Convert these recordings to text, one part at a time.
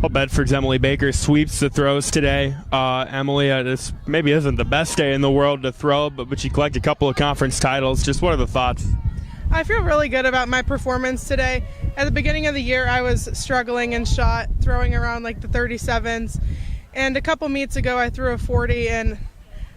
Well, Bedford's Emily Baker sweeps the throws today. Emily, this maybe isn't the best day in the world to throw, but you collect a couple of conference titles. Just what are the thoughts? I feel really good about my performance today. At the beginning of the year, I was struggling in shot, throwing around like the 37s. And a couple meets ago, I threw a 40, and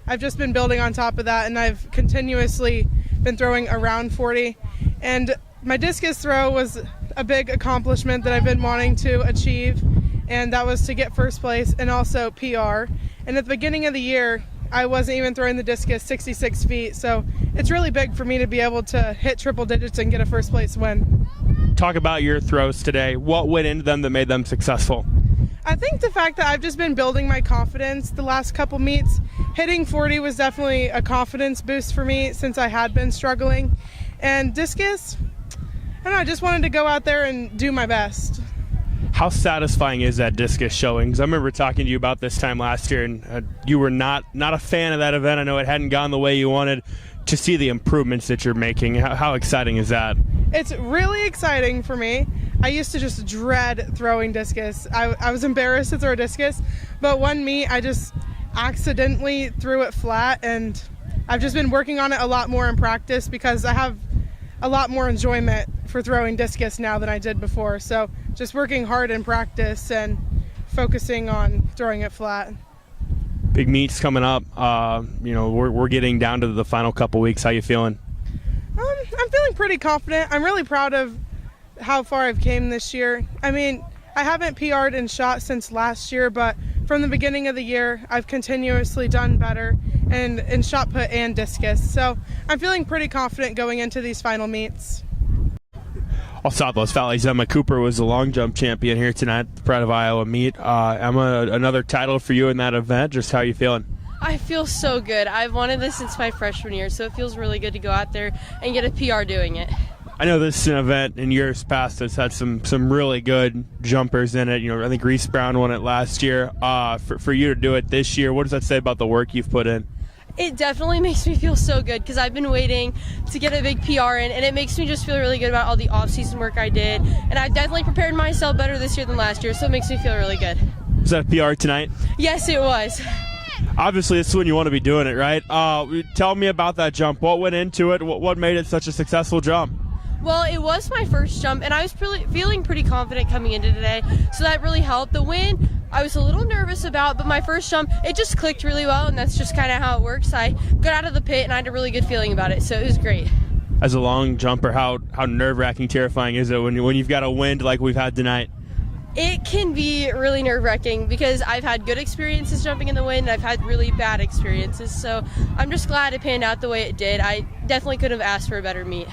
I've just been building on top of that, and I've continuously been throwing around 40. And my discus throw was a big accomplishment that I've been wanting to achieve, and that was to get first place and also PR. And at the beginning of the year, I wasn't even throwing the discus 66 feet, so it's really big for me to be able to hit triple digits and get a first place win. Talk about your throws today. What went into them that made them successful? I think the fact that I've just been building my confidence the last couple meets. Hitting 40 was definitely a confidence boost for me since I had been struggling. And discus, I don't know, I just wanted to go out there and do my best. How satisfying is that discus showing? 'Cause I remember talking to you about this time last year, and you were not a fan of that event. I know it hadn't gone the way you wanted. To see the improvements that you're making, how exciting is that? It's really exciting for me. I used to just dread throwing discus. I was embarrassed to throw discus, but one meet I just accidentally threw it flat, and I've just been working on it a lot more in practice because I have a lot more enjoyment for throwing discus now than I did before. So just working hard in practice and focusing on throwing it flat. Big meets coming up. We're getting down to the final couple weeks. How you feeling? I'm feeling pretty confident. I'm really proud of how far I've came this year. I mean, I haven't PR'd in shot since last year, but from the beginning of the year, I've continuously done better in shot put and discus. So I'm feeling pretty confident going into these final meets. Well, Southwest Valley's Emma Cooper was the long jump champion here tonight at the Pride of Iowa meet. Emma, another title for you in that event. Just how you feeling? I feel so good. I've wanted this since my freshman year, so it feels really good to go out there and get a PR doing it. I know this is an event in years past that's had some really good jumpers in it. I think Reese Brown won it last year. For you to do it this year, what does that say about the work you've put in? It definitely makes me feel so good because I've been waiting to get a big PR in, and it makes me just feel really good about all the off-season work I did. And I've definitely prepared myself better this year than last year, so it makes me feel really good. Was that a PR tonight? Yes, it was. Obviously, this is when you want to be doing it, right? Tell me about that jump. What went into it? What made it such a successful jump? Well, it was my first jump, and I was feeling pretty confident coming into today, so that really helped. The wind, I was a little nervous about, but my first jump, it just clicked really well, and that's just kind of how it works. I got out of the pit, and I had a really good feeling about it, so it was great. As a long jumper, how nerve-wracking, terrifying is it when you've got a wind like we've had tonight? It can be really nerve-wracking because I've had good experiences jumping in the wind, and I've had really bad experiences, so I'm just glad it panned out the way it did. I definitely could have asked for a better meet.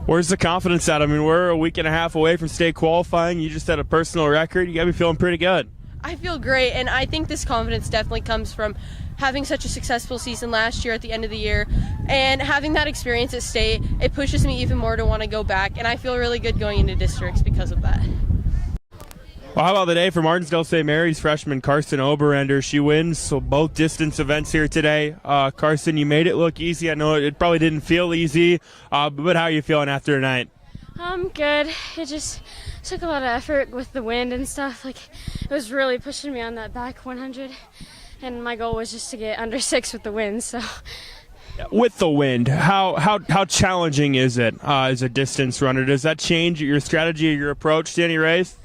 Where's the confidence at? I mean, we're a week and a half away from state qualifying. You just had a personal record. You got to be feeling pretty good. I feel great, and I think this confidence definitely comes from having such a successful season last year at the end of the year, and having that experience at state, it pushes me even more to want to go back, and I feel really good going into districts because of that. Well, how about the day for Martinsdale St. Mary's freshman Carson Oberender? She wins so both distance events here today. Carson, you made it look easy. I know it probably didn't feel easy, but how are you feeling after tonight? I'm good. It just took a lot of effort with the wind and stuff. Like, it was really pushing me on that back 100, and my goal was just to get under 6 with the wind. So, with the wind, how challenging is it as a distance runner? Does that change your strategy or your approach to any race?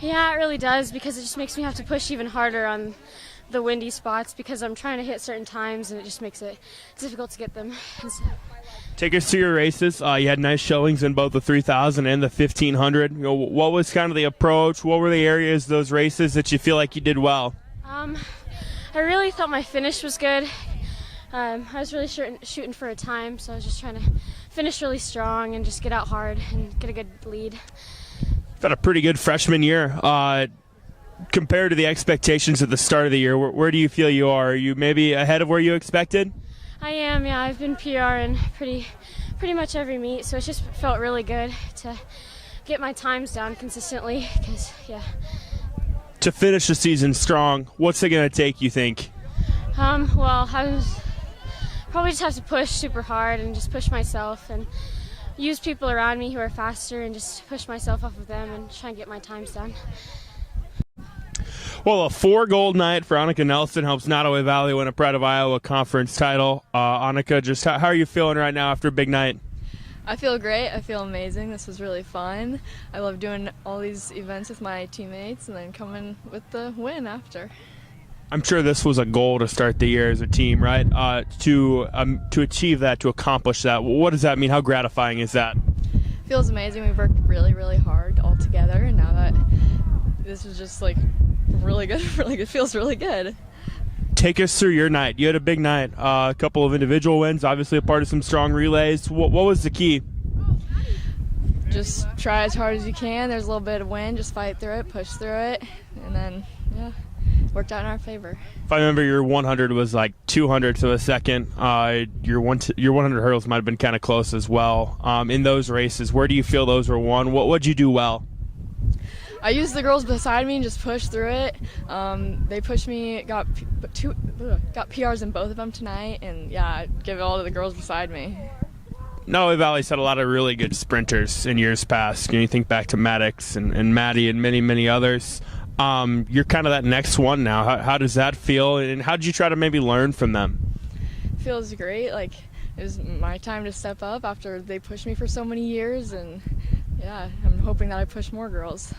Yeah, it really does, because it just makes me have to push even harder on the windy spots because I'm trying to hit certain times, and it just makes it difficult to get them. Take us to your races. You had nice showings in both the 3,000 and the 1,500. What was kind of the approach? What were the areas, those races, that you feel like you did well? I really thought my finish was good. I was really shooting for a time, so I was just trying to finish really strong and just get out hard and get a good lead. You've had a pretty good freshman year. Compared to the expectations at the start of the year, where do you feel you are? Are you maybe ahead of where you expected? I am, yeah. I've been PRing pretty much every meet, so it just felt really good to get my times down consistently. To finish the season strong, what's it going to take, you think? Well, I probably just have to push super hard and just push myself and use people around me who are faster and just push myself off of them and try and get my times down. Well, a 4-gold night for Annika Nelson helps Nottoway Valley win a Pride of Iowa conference title. Annika, just how are you feeling right now after a big night? I feel great. I feel amazing. This was really fun. I love doing all these events with my teammates and then coming with the win after. I'm sure this was a goal to start the year as a team, right? To achieve that, to accomplish that, what does that mean? How gratifying is that? Feels amazing. We've worked really, really hard all together, and now that this was just like really good, it feels really good. Take us through your night. You had a big night, a couple of individual wins, obviously a part of some strong relays. What was the key? Just try as hard as you can. There's a little bit of wind, just fight through it, push through it, and then, yeah, worked out in our favor. If I remember, your 100 was like 200 to the second. Your 100 hurdles might have been kind of close as well. In those races, where do you feel those were won? What'd you do well? I used the girls beside me and just pushed through it. They pushed me, got PRs in both of them tonight, and yeah, I give it all to the girls beside me. Nottoway Valley's had a lot of really good sprinters in years past. You think back to Maddox and Maddie and many, many others. You're kind of that next one now. How does that feel, and how did you try to maybe learn from them? It feels great. Like, it was my time to step up after they pushed me for so many years, and yeah, I'm hoping that I push more girls.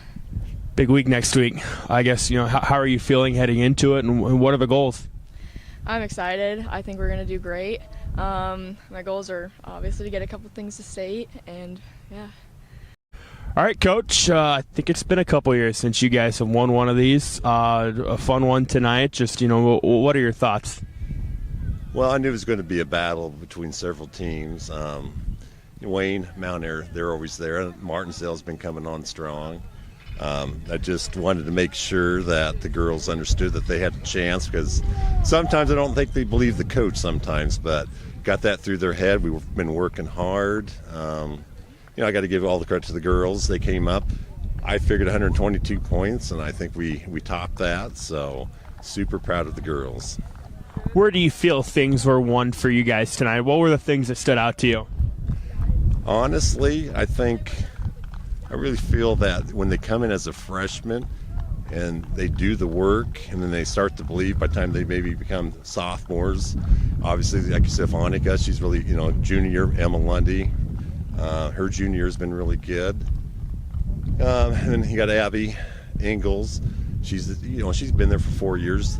Big week next week. I guess, how are you feeling heading into it, and what are the goals? I'm excited. I think we're going to do great. My goals are obviously to get a couple things to state, and yeah. All right, Coach. I think it's been a couple years since you guys have won one of these. A fun one tonight. Just, what are your thoughts? Well, I knew it was going to be a battle between several teams. Wayne, Mount Air, they're always there. Martinsdale's been coming on strong. I just wanted to make sure that the girls understood that they had a chance, because sometimes I don't think they believe the coach sometimes, but got that through their head. We've been working hard. I got to give all the credit to the girls. They came up. I figured 122 points, and I think we topped that, so super proud of the girls. Where do you feel things were won for you guys tonight? What were the things that stood out to you? Honestly, I really feel that when they come in as a freshman and they do the work and then they start to believe by the time they maybe become sophomores. Obviously, like you said, Annika, she's really, junior, Emma Lundy. Her junior year has been really good. And then you got Abby Ingalls. She's been there for 4 years.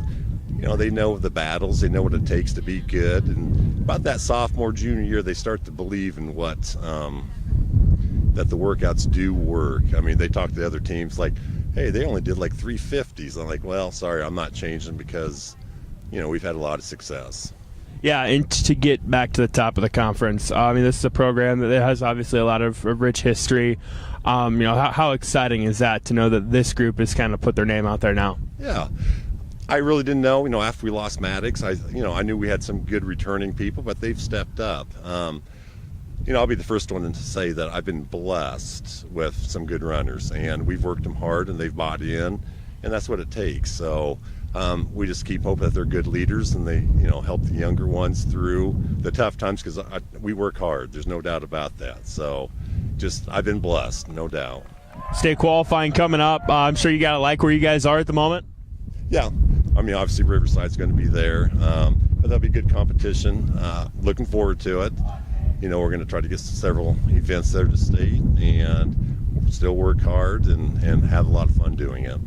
They know the battles. They know what it takes to be good. And about that sophomore, junior year, they start to believe in what that the workouts do work. I mean, they talk to the other teams like, hey, they only did like 350s. I'm like, well, sorry, I'm not changing because, we've had a lot of success. Yeah, and to get back to the top of the conference, this is a program that has obviously a lot of rich history. How exciting is that to know that this group has kind of put their name out there now? Yeah. I really didn't know, after we lost Maddox, I knew we had some good returning people, but they've stepped up. I'll be the first one to say that I've been blessed with some good runners, and we've worked them hard, and they've bought in, and that's what it takes. So we just keep hoping that they're good leaders, and they, help the younger ones through the tough times, because we work hard. There's no doubt about that. So I've been blessed, no doubt. State qualifying coming up. I'm sure you got to like where you guys are at the moment. Yeah. Obviously Riverside's going to be there, but that'll be good competition. Looking forward to it. We're going to try to get several events there to state and still work hard and have a lot of fun doing it.